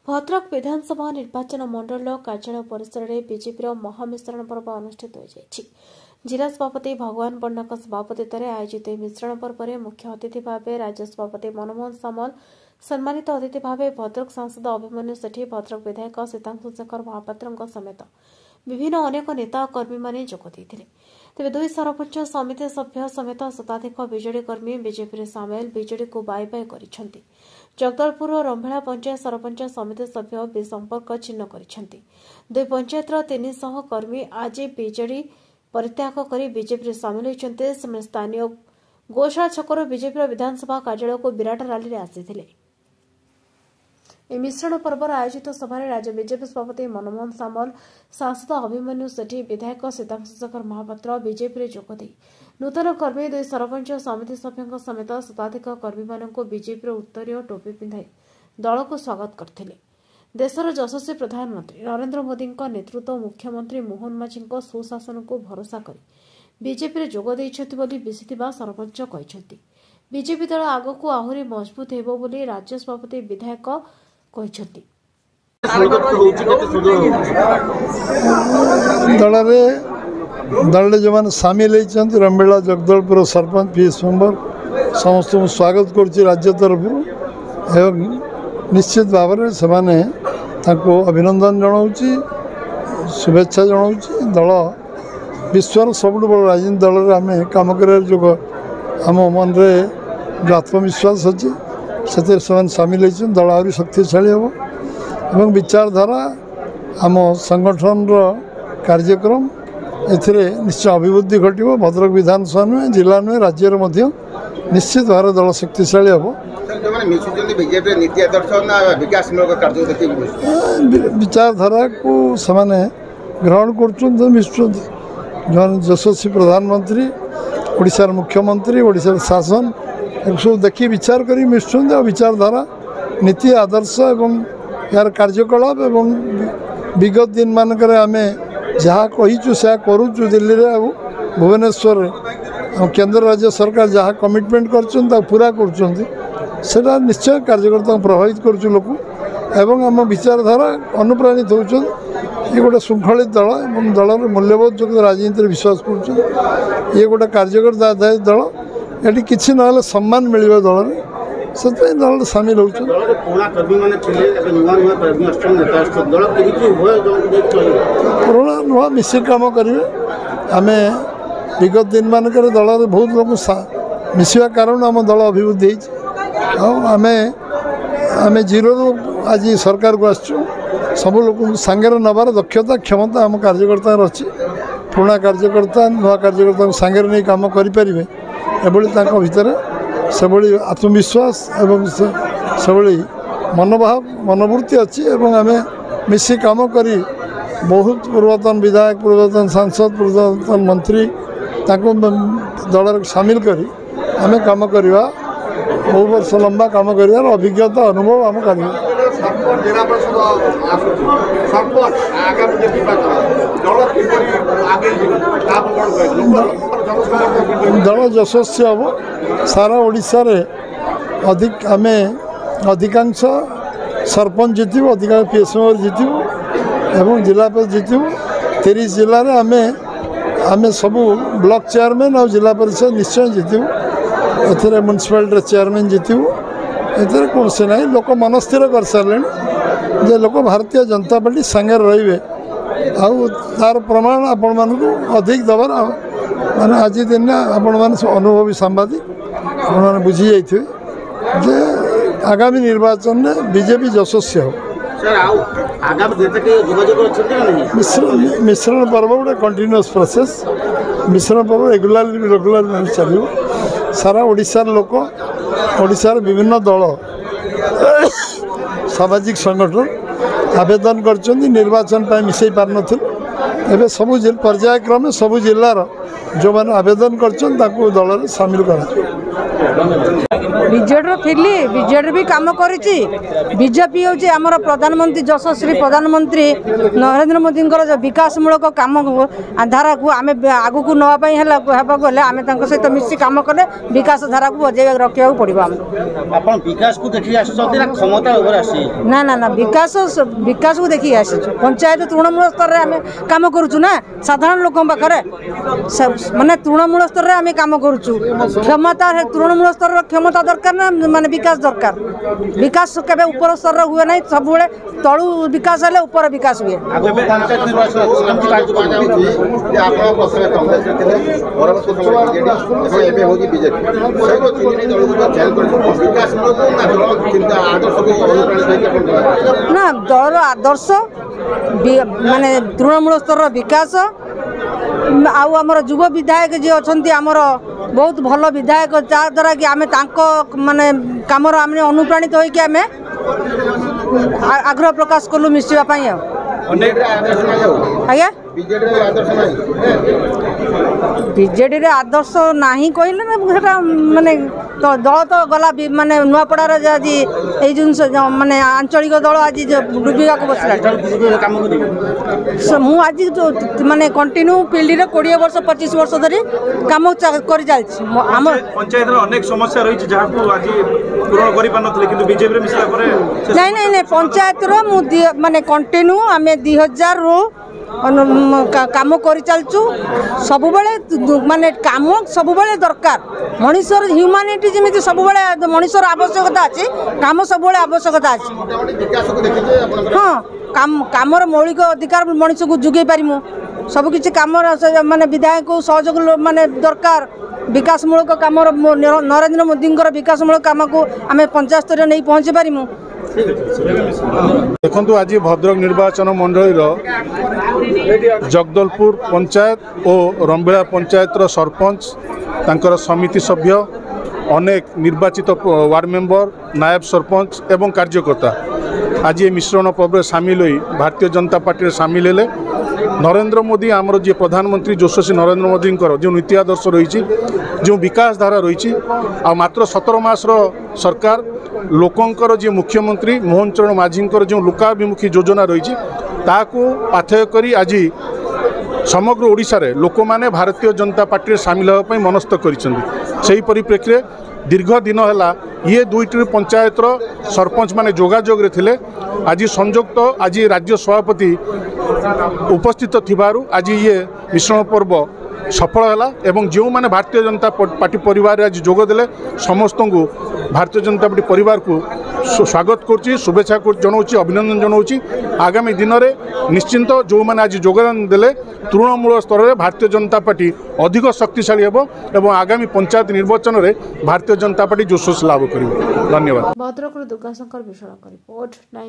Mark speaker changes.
Speaker 1: भद्रक विधानसभा निर्वाचन मंडल कार्यालय परिसर में बीजेपी महामिश्रण पर्व अनुष्ठित हो जिला सभापति भगवान पण्डा सभापतित्व में आयोजित मिश्रण पर्व में मुख्य अतिथि भाव राज्य सभापति मनमोहन सामल सम्मानित अतिथि भाव भद्रक सांसद अभिमन्यु सेठी भद्रक विधायक सीतांशु शेखर महापात्र समेत विभिन्न अनेक नेता और कर्मी माने जोग देइथिले। तेबे दुई सरपंच समिति सभ्य समेत शताधिक बीजेडी कर्मी बीजेपी सामिल बीजेडी को बाय बाय करिसेंति। जगदलपुर और रंभेला पंचायत सरपंच समिति सभ्य बेसंपर्क चिन्ह करिसेंति। दुई पंचायतर 300 कर्मी आज बीजेडी परित्याग कर बीजेपी सामिल होइछन्ते। से स्थानीय गोशाला छकर बीजेपी विधानसभा कार्यालय को विराट रैली रे आसीथिले। मिश्रण पर्व आयोजित सभा राज्य बीजेपी सभापति मनमोहन सामल सांसद अभिमन्यु सेठी विधायक सीतांशु शेखर महापात्र बीजेपी जोगदे नूतन कर्मी दुई सरपंच समिति सभ्यों समेत शताधिक कर्मी मानक बीजेपी उत्तरीय टोपी पिंधाई दल को स्वागत करथिले। देशर यशस्वी प्रधानमंत्री नरेंद्र मोदी नेतृत्व मुख्यमंत्री मोहन माझी सुशासन को भरोसा कर बीजेपी जोग देइछथि बोली बिसिथिबा सरपंच कहिसेंति। बीजेपी दल आगकू आहुरी मजबूत हेबो बोली राज्य सभापति विधायक कहिसेंति।
Speaker 2: दल जो मैंने सामिल होती रंभेला जगदलपुर सरपंच पीएस मेंबर समस्त स्वागत करुच्ची राज्य तरफ एवं निश्चित भाव में से अभिनंदन जनाऊँगी शुभेच्छा जनाऊँगी। दल विश्वर सबुठ बड़ राजनीति दल में आम कम कर जो आम मन में जो आत्मविश्वास अच्छी से सामिल होती दल आहरी शक्तिशाली हम एवं विचारधारा आम संगठन कार्यक्रम एथिरे निश्चय अभिवृद्धि घटो भद्रक विधानसभा नुहे जिला नुहे राज्य निश्चित भाव दल शक्तिशाली हम। विचारधारा को सेमाने ग्रहण कर मिशुं यशस्वी प्रधानमंत्री ओडिशार मुख्यमंत्री ओडिशार शासन सब देखी विचार कर मिशुं विचारधारा नीति आदर्श एवं यार कार्यकलाप एवं विगत दिन मानक आम जहाँ कहीचु से करुचु दिल्ली रे भुवनेश्वर केंद्र राज्य सरकार जहाँ कमिटमेंट कर पूरा कर निश्चय कार्यकर्ता प्रभावित करुचु लोक एवं आम विचारधारा अनुप्राणित होती ये गोटे श्रृंखलित दल और दलर मूल्यबोध जो राजनीति विश्वास कर ये गोटे कार्यकर्ता आधारित दल ये किसी ना सम्मान मिल दल से दल सामिल हो पुराना नुआ मिसिक काम करेंगे आम विगत दिन मानक दल बहुत लोग मिसवा कारण आम दल अभिवृद्धि आम आम जीरो आज सरकार को आसचु सब लोग सांगे नबार दक्षता क्षमता आम कार्यकर्ता अच्छी पुराना कार्यकर्ता नुआ कार्यकर्ता सांगे नहीं कम करें एभली भितर से आत्मविश्वास एवं से मनोभाव मनोवृत्ति अच्छी एवं आम मिसी काम करी बहुत पूर्वतन विधायक पूर्वतन सांसद पूर्वतन मंत्री दल सामिल करी आम काम करवा बहुत वर्ष लंबा काम कर अभिज्ञता अनुभव आम कर दल यशस्वी हम सारा ओडिशा रे अधिक आम अधिकांश सरपंच जीतु अधिकांश पीएस मेंबर जीतु एवं जिला परिषद जीतु 30 जिले में आम सब ब्लॉक चेयरमैन और जिला परिषद निश्चय जीतु ए म्युनिसिपालिटी चेयरमैन जीतु ए कौन से ना लोक मन स्थिर कर सारे जे लोक भारतीय जनता पार्टी सांगे रे तार प्रमाण आपण मानक अधिक दबार माने आज दिन आपण मैंने अनुभवी सांबादिक आपने बुझी जाइए जे आगामी निर्वाचन में बीजेपी यशस्वी हो। मिश्रण पर्व गोटे कंटिन्यूअस प्रोसेस मिश्रण पर्व रेगुलर चलो सारा ओडिशार लोक ओडिशार विभिन्न दल सामाजिक संगठन आवेदन कर निर्वाचन मिसई पार एवं सबू पर्यायक्रमे सबू जिलार जो मैंने आवेदन कर दल सामिल कर
Speaker 3: विजेडी थी विजेडी भी कम बीजेपी हूँ आम प्रधानमंत्री यशस्वी प्रधानमंत्री नरेंद्र मोदी जो विकासमूलक कम धारा को आम आग को नापी आम सहित मिसी कम कले विकास धारा को बजाय रखा पड़ो
Speaker 4: विकास को देखिए क्षमता
Speaker 3: ना ना ना विकास विकास को देखिए आसी पंचायत तृणमूल स्तर में आम कम करुचु ना साधारण लोक पाखे माने तृणमूल स्तर में आम कम करुचु क्षमता तृणमूल स्तर क्षमता दरकार ना माने विकास दरकार विकास केबे ऊपर स्तर हुए ना सब तलू विकास हेले ऊपर विकास हुए ना दल आदर्श माने तृणमूल स्तर विकास आमर युव विधायक जी अच्छा आमर बहुत भल विधायक जहाँद्वारा कि आम माने कम आम अनुप्राणित होइकि आम आग्रह प्रकाश कलु मिसापी आज्ञा बीजेडी रे आदर्श नहीं कहले ना माने दल तो गला माने नुआपड़ार आज ये जिन माने आंचलिक दल आज डूबा को बसला मु आज माने कंटिन्यू फील्ड रे 20 वर्ष 25 वर्ष धरी काम कर चलछि आम
Speaker 5: पंचायत रे अनेक समस्या रही जहाँ को आज पूर्ण करि पानथले किंतु बीजेपी रे मिसला परे
Speaker 3: नहीं नहीं नहीं पंचायत रो मु माने कंटिन्यू आमे 2000 रो काम कर चलचु सब माने काम सब दरकार मनुष्यर ह्यूमानिटी जमी सब मनुष्यर आवश्यकता अच्छी काम सब आवश्यकता अच्छी हाँ काम मौलिक अधिकार मनुष्य को जुगे पारिमु सबकि कम माने विधायक सहयोग माने दरकार विकासमूलक काम नरेंद्र मोदी विकासमूलक काम को आम पंचायत स्तर नहीं पहुँची पारिमु
Speaker 2: देखु आज भद्रक निर्वाचन मंडल जगदलपुर पंचायत और रंबिला पंचायत सरपंच तांकर समिति सभ्य अनेक निर्वाचित वार्ड मेंबर नायब सरपंच एवं कार्यकर्ता आज ये मिश्रण पर्व सामिल हुई भारतीय जनता पार्टी सामिल हेले नरेंद्र मोदी आमर जी प्रधानमंत्री यशस्वी नरेंद्र मोदी जो नीति आदर्श रही जो विकास धारा रही आ मात्र 17 मास सरकार लोकंकर जी मुख्यमंत्री मोहन चरण माझी जो लोकाभिमुखी योजना रही ताकू पाथेय करी आज समग्र ओडिशा रे लोक माने भारतीय जनता पार्टी सामिल होगा मनस्थ कर परिप्रेक्षी दीर्घ दिन है ये दुईटी पंचायत सरपंच माने जोगाजोग थिले आज संयुक्त आज राज्य सभापति उपस्थित थिबारु आज ये मिश्रण पर्व सफल है एवं जो माने भारतीय जनता पार्टी परिवार आज जोगदेले समस्त को भारतीय जनता पार्टी परिवार को स्वागत करुच्ची शुभेच्छा जनाऊँगी अभिनंदन जनाऊँगी आगामी दिन में निश्चिंत जो मैंने आज योगदान देले तृणमूल स्तर में भारतीय जनता पार्टी अधिक शक्तिशाली होब एवं आगामी पंचायत निर्वाचन में भारतीय जनता पार्टी जोश लाभ कर। धन्यवाद।
Speaker 1: भद्रक दुर्गाशंकर विश्वास रिपोर्ट 9